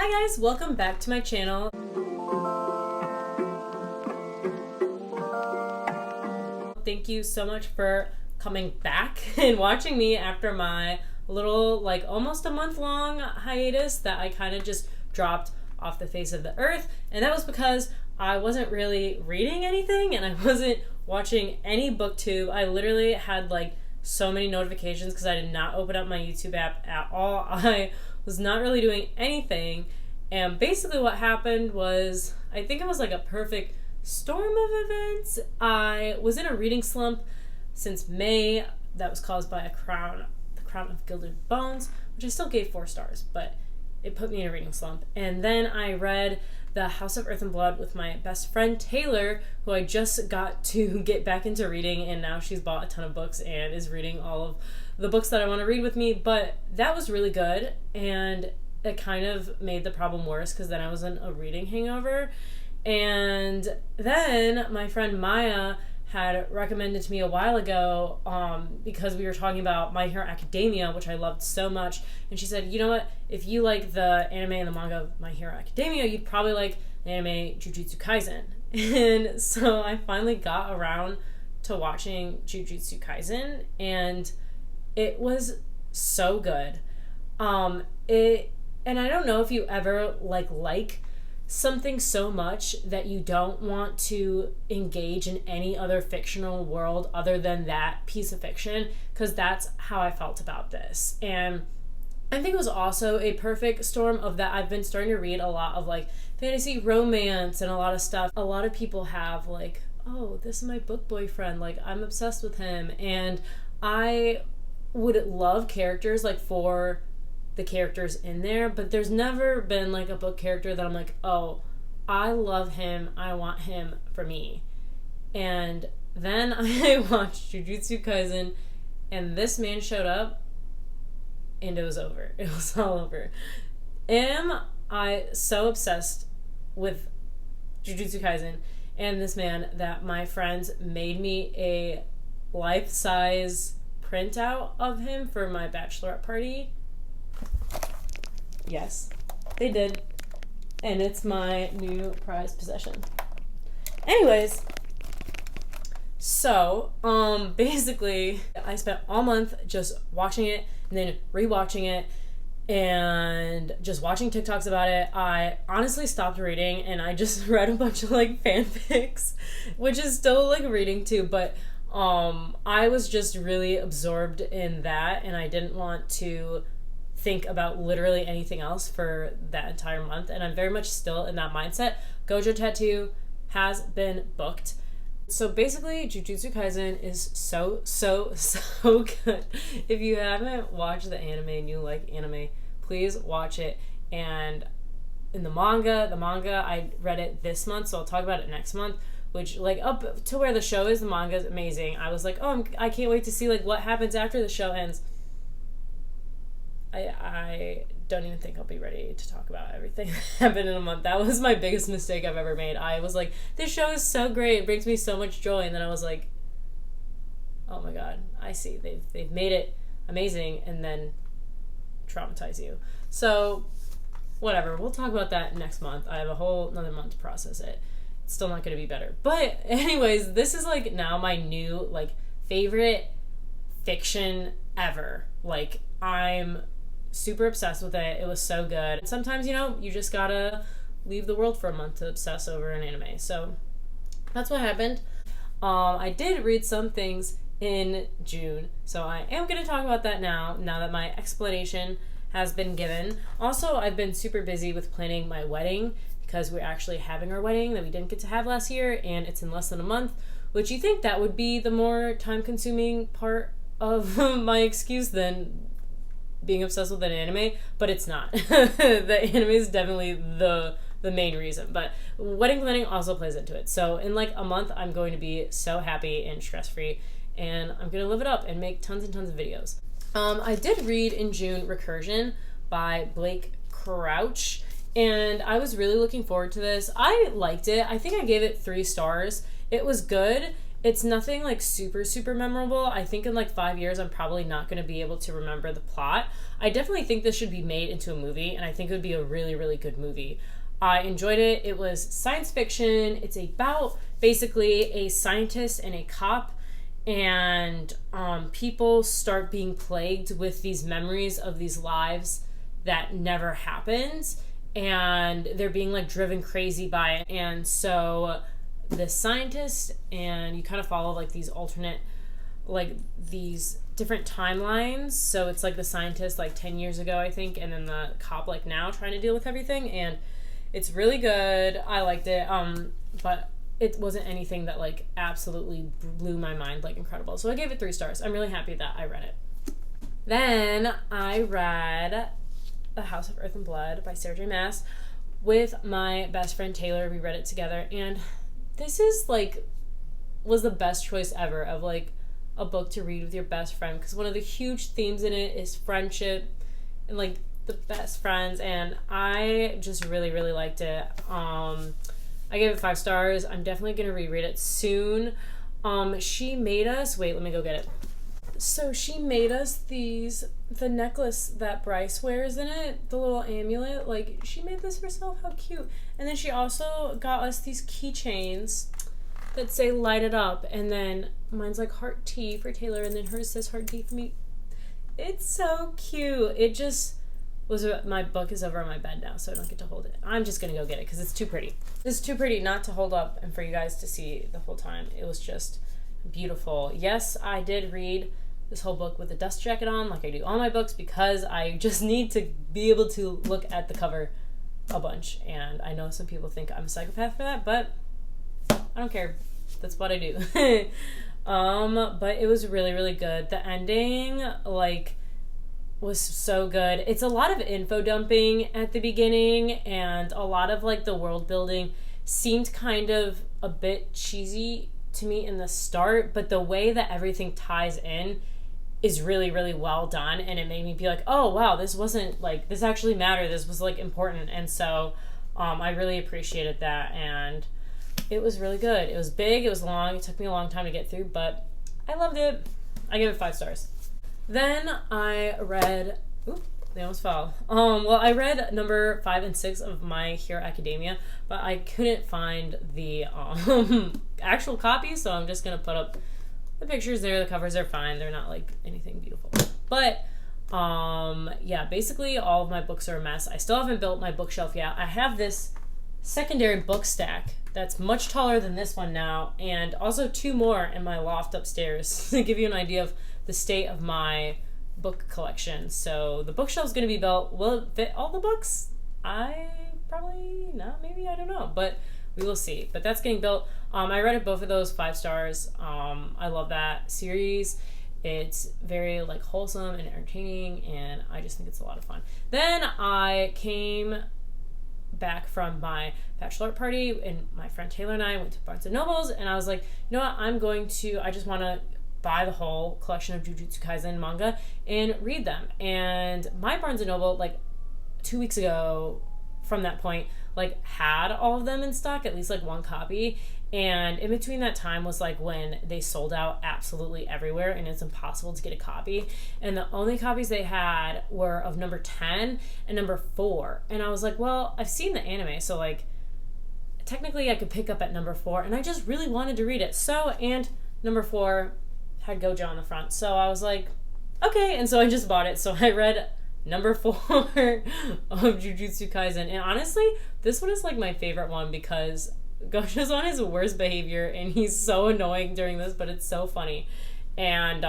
Hi guys, welcome back to my channel. Thank you so much for coming back and watching me after my little, like, almost a month-long hiatus that I kind of just dropped off the face of the earth. And that was because I wasn't really reading anything and I wasn't watching any booktube. I literally had like so many notifications because I did not open up my YouTube app at all. I was not really doing anything. And basically what happened was, I think it was like a perfect storm of events. I was in a reading slump since May that was caused by the Crown of Gilded Bones, which I still gave 4 stars, but it put me in a reading slump. And then I read The House of Earth and Blood with my best friend Taylor, who I just got to get back into reading, and now she's bought a ton of books and is reading all of the books that I want to read with me. But that was really good, and it kind of made the problem worse because then I was in a reading hangover. And then my friend Maya had recommended to me a while ago because we were talking about My Hero Academia, which I loved so much, and she said, you know what, if you like the anime and the manga of My Hero Academia, you'd probably like the anime Jujutsu Kaisen. And so I finally got around to watching Jujutsu Kaisen, and it was so good. And I don't know if you ever like something so much that you don't want to engage in any other fictional world other than that piece of fiction, because that's how I felt about this. And I think it was also a perfect storm of that. I've been starting to read a lot of like fantasy romance and a lot of stuff. A lot of people have like, oh, this is my book boyfriend, like I'm obsessed with him. And I would love characters like for the characters in there, but there's never been like a book character that I'm like, oh, I love him, I want him for me. And then I watched Jujutsu Kaisen and this man showed up and it was over. It was all over. Am I so obsessed with Jujutsu Kaisen and this man that my friends made me a life-size printout of him for my bachelorette party? Yes, they did. And it's my new prized possession. Anyways, so, basically, I spent all month just watching it and then rewatching it and just watching TikToks about it. I honestly stopped reading and I just read a bunch of like fanfics, which is still like reading too, but I was just really absorbed in that and I didn't want to think about literally anything else for that entire month, and I'm very much still in that mindset. Gojo Tattoo has been booked. So basically, Jujutsu Kaisen is so good. If you haven't watched the anime and you like anime, please watch it. And in the manga, I read it this month, so I'll talk about it next month, which like up to where the show is, the manga is amazing. I was like, oh, I can't wait to see like what happens after the show ends. I don't even think I'll be ready to talk about everything that happened in a month. That was my biggest mistake I've ever made. I was like, this show is so great, it brings me so much joy, and then I was like, oh my god, I see, they've made it amazing and then traumatize you. So whatever, we'll talk about that next month. I have a whole another month to process it. It's still not going to be better. But anyways, this is like now my new like favorite fiction ever. Like I'm super obsessed with it. It was so good. Sometimes, you know, you just gotta leave the world for a month to obsess over an anime. So that's what happened. I did read some things in June, so I am going to talk about that now that my explanation has been given. Also, I've been super busy with planning my wedding because we're actually having our wedding that we didn't get to have last year, and it's in less than a month, which you think that would be the more time-consuming part of my excuse than being obsessed with an anime, but it's not. The anime is definitely the main reason, but wedding planning also plays into it. So in like a month, I'm going to be so happy and stress-free, and I'm going to live it up and make tons and tons of videos. I did read in June Recursion by Blake Crouch, and I was really looking forward to this. I liked it. I think I gave it 3 stars. It was good. It's nothing like super, super memorable. I think in like 5 years, I'm probably not going to be able to remember the plot. I definitely think this should be made into a movie, and I think it would be a really, really good movie. I enjoyed it. It was science fiction. It's about basically a scientist and a cop, and people start being plagued with these memories of these lives that never happened, and they're being like driven crazy by it. And so the scientist, and you kind of follow like these alternate, like these different timelines. So it's like the scientist like 10 years ago, I think, and then the cop like now trying to deal with everything. And it's really good. I liked it. But it wasn't anything that like absolutely blew my mind, like incredible. So I gave it 3 stars. I'm really happy that I read it. Then I read The House of Earth and Blood by Sarah J. Maas with my best friend Taylor. We read it together, and this is like was the best choice ever of like a book to read with your best friend, because one of the huge themes in it is friendship and like the best friends, and I just really, really liked it. I gave it 5 stars. I'm definitely gonna reread it soon. She made us wait, let me go get it. So she made us the necklace that Bryce wears in it, the little amulet. Like, she made this herself. How cute. And then she also got us these keychains that say light it up. And then mine's like heart T for Taylor, and then hers says heart D for me. It's so cute. It just was, my book is over on my bed now, so I don't get to hold it. I'm just gonna go get it because it's too pretty. It's too pretty not to hold up and for you guys to see the whole time. It was just beautiful. Yes, I did read this whole book with a dust jacket on, like I do all my books, because I just need to be able to look at the cover a bunch. And I know some people think I'm a psychopath for that, but I don't care. That's what I do. But it was really, really good. The ending, like, was so good. It's a lot of info dumping at the beginning, and a lot of like the world building seemed kind of a bit cheesy to me in the start, but the way that everything ties in is really, really well done, and it made me be like, oh wow, this wasn't like, this actually mattered, this was like important. And so I really appreciated that, and it was really good. It was big, it was long, it took me a long time to get through, but I loved it. I gave it 5 stars. Then I read, they almost fell. Well, I read number 5 and 6 of My Hero Academia, but I couldn't find the actual copy, so I'm just gonna put up the pictures there. The covers are fine. They're not like anything beautiful. But yeah, basically all of my books are a mess. I still haven't built my bookshelf yet. I have this secondary book stack that's much taller than this one now, and also 2 more in my loft upstairs to give you an idea of the state of my book collection. So the bookshelf's going to be built. Will it fit all the books? Probably not, maybe, I don't know, but we will see. But that's getting built. I read both of those 5 stars. I love that series. It's very like wholesome and entertaining, and I just think it's a lot of fun. Then I came back from my bachelorette party, and my friend Taylor and I went to Barnes & Noble's, and I was like, you know what, I just want to buy the whole collection of Jujutsu Kaisen manga and read them. And my Barnes & Noble, like 2 weeks ago from that point, like had all of them in stock, at least like 1 copy. And in between that time was like when they sold out absolutely everywhere, and it's impossible to get a copy. And the only copies they had were of number 10 and number 4. And I was like, well, I've seen the anime, so like technically I could pick up at number 4, and I just really wanted to read it. So, and number 4 had Gojo on the front, so I was like, okay, and so I just bought it. So I read number 4 of Jujutsu Kaisen, and honestly, this one is like my favorite one because Gojo's on his worst behavior, and he's so annoying during this, but it's so funny. And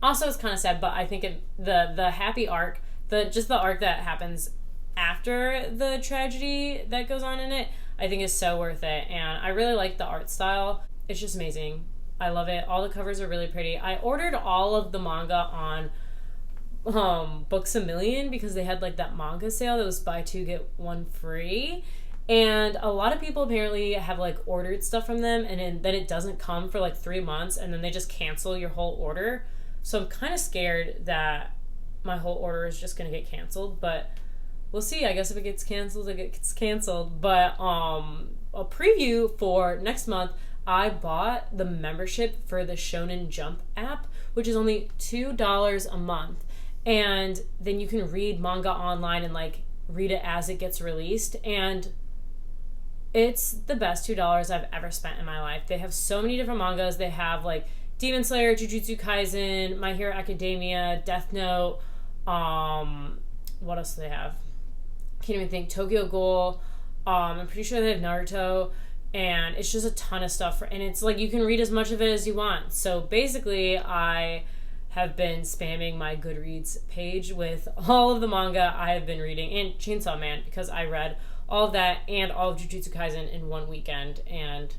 also it's kind of sad, but I think the happy arc, the arc that happens after the tragedy that goes on in it, I think is so worth it. And I really like the art style. It's just amazing. I love it. All the covers are really pretty. I ordered all of the manga on Books A Million because they had like that manga sale that was buy 2 get 1 free. And a lot of people apparently have like ordered stuff from them, and then it doesn't come for like 3 months, and then they just cancel your whole order. So I'm kind of scared that my whole order is just going to get canceled, but we'll see. I guess if it gets canceled, it gets canceled. But a preview for next month, I bought the membership for the Shonen Jump app, which is only $2 a month. And then you can read manga online and like read it as it gets released. And it's the best $2 I've ever spent in my life. They have so many different mangas. They have like Demon Slayer, Jujutsu Kaisen, My Hero Academia, Death Note. What else do they have? Can't even think. Tokyo Ghoul. I'm pretty sure they have Naruto. And it's just a ton of stuff. And it's like you can read as much of it as you want. So basically, I have been spamming my Goodreads page with all of the manga I have been reading. And Chainsaw Man, because I read all of that and all of Jujutsu Kaisen in one weekend. And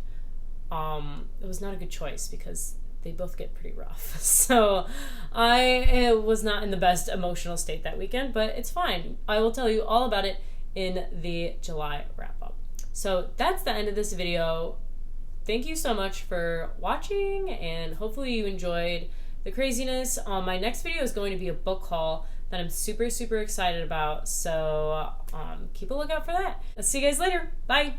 it was not a good choice because they both get pretty rough. So I was not in the best emotional state that weekend, but it's fine. I will tell you all about it in the July wrap-up. So that's the end of this video. Thank you so much for watching, and hopefully you enjoyed the craziness. My next video is going to be a book haul that I'm super, super excited about. So keep a lookout for that. I'll see you guys later. Bye.